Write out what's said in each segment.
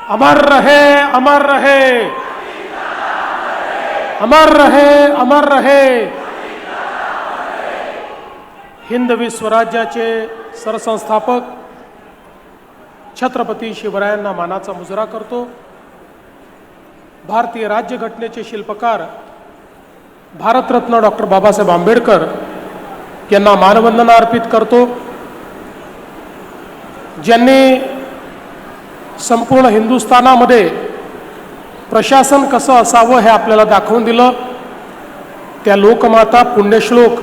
अमर रहे, अमर रहे, अमर रहे, अमर रहे। हिंदवी स्वराज्याचे सरसंस्थापक छत्रपती शिवरायांना मानाचा मुजरा करतो। भारतीय राज्यघटनेचे शिल्पकार भारतरत्न डॉक्टर बाबासाहेब आंबेडकर यांना मानवंदना अर्पित करतो, ज्यांनी संपूर्ण हिंदुस्थानामध्ये प्रशासन कसं असावं हे आपल्याला दाखवून दिलं। त्या लोकमाता पुण्यश्लोक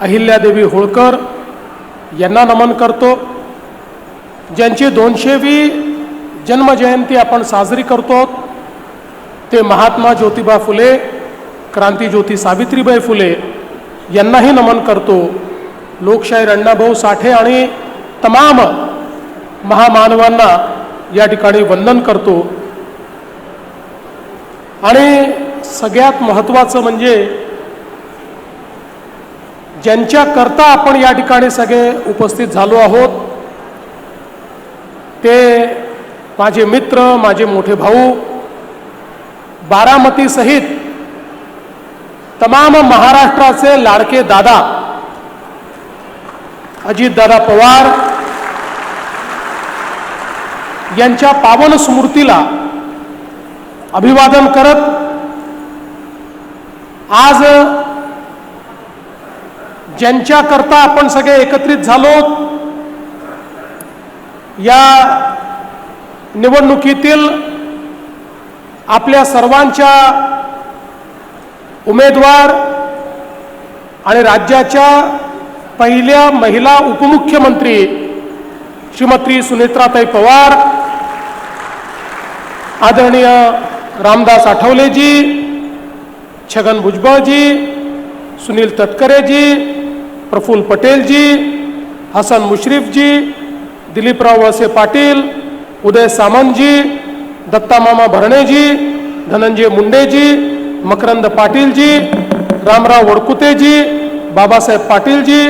अहिल्यादेवी होळकर यांना नमन करतो, ज्यांची 200वी जन्मजयंती आपण साजरी करतो। ते महात्मा ज्योतिबा फुले, क्रांतिज्योती सावित्रीबाई फुले यांनाही नमन करतो। लोकशाहीर अण्णाभाऊ साठे आणि तमाम महामानवांना या ठिकाणी वंदन करतो। आणि सगळ्यात महत्त्वाचं म्हणजे ज्यांच्या करता आपण या ठिकाणी सगळे उपस्थित झालो आहोत, ते माझे मित्र, माझे मोठे भाऊ, बारामती सहित तमाम महाराष्ट्राचे लाडके दादा अजितदादा पवार यांच्या पावन स्मृतीला अभिवादन करत आज ज्यांच्या करता आपण सगळे एकत्रित झालो, या निवडणुकीतील आपल्या सर्वांच्या उमेदवार आणि राज्याच्या पहिल्या महिला उपमुख्यमंत्री श्रीमती सुनेत्राताई पवार, आदरणीय रामदास आठवलेजी, छगन भुजबळजी, सुनील तटकरेजी, प्रफुल्ल पटेलजी, हसन मुश्रीफजी, दिलीपराव वळसे पाटील, उदय सामंतजी, दत्तामामा भरणेजी, धनंजय मुंडेजी, मकरंद पाटीलजी, रामराव वडकुतेजी, बाबासाहेब पाटीलजी,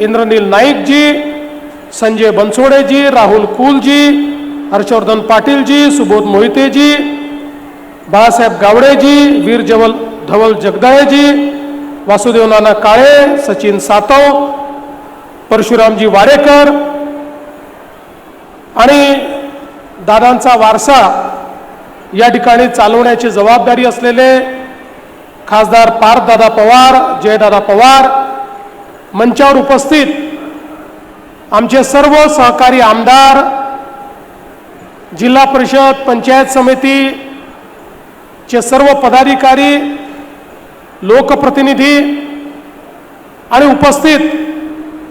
इंद्रनील नाईकजी, संजय बनसोडेजी, राहुल कुलजी, हर्षवर्धन पाटीलजी, सुबोध मोहितेजी, बाळासाहेब गावडेजी, वीर धवल जगदाळेजी, वासुदेव नाना काळे, सचिन सातव, परशुरामजी वाडेकर आणि दादांचा वारसा या ठिकाणी चालवण्याची जबाबदारी असलेले खासदार पार्थदादा पवार, जयदादा पवार, मंचावर उपस्थित आमचे सर्व सहकारी आमदार, जिल्हा परिषद, पंचायत समितीचे सर्व पदाधिकारी, लोकप्रतिनिधी आणि उपस्थित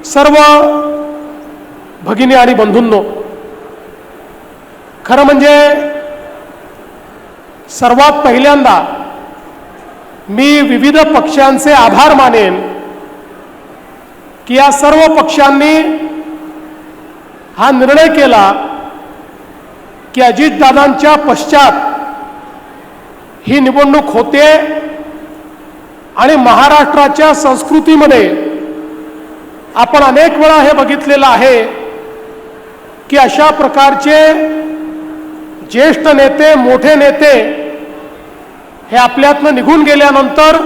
सर्व भगिनी आणि बंधूंनो, खरं म्हणजे सर्वात पहिल्यांदा मी विविध पक्षांचे आभार मानेन की या सर्व पक्षांनी हा निर्णय केला की अजितदादांच्या पश्चात ही निवडणूक होते आणि महाराष्ट्राच्या संस्कृतीमध्ये आपण अनेक वेळा हे बघितलेलं आहे की अशा प्रकारचे ज्येष्ठ नेते, मोठे नेते हे आपल्यातनं निघून गेल्यानंतर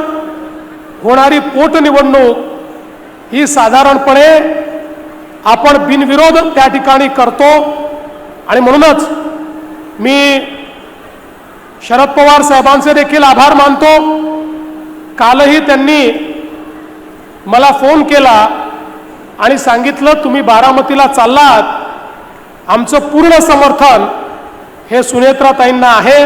होणारी पोटनिवडणूक ही साधारणपणे आपण बिनविरोध त्या ठिकाणी करतो। आणि म्हणूनच मी शरद पवार साहेबांचे देखील आभार मानतो। कालही त्यांनी मला फोन केला आणि सांगितलं तुम्ही बारामतीला चाललात, आमचं पूर्ण समर्थन हे सुनेत्राताईंना आहे।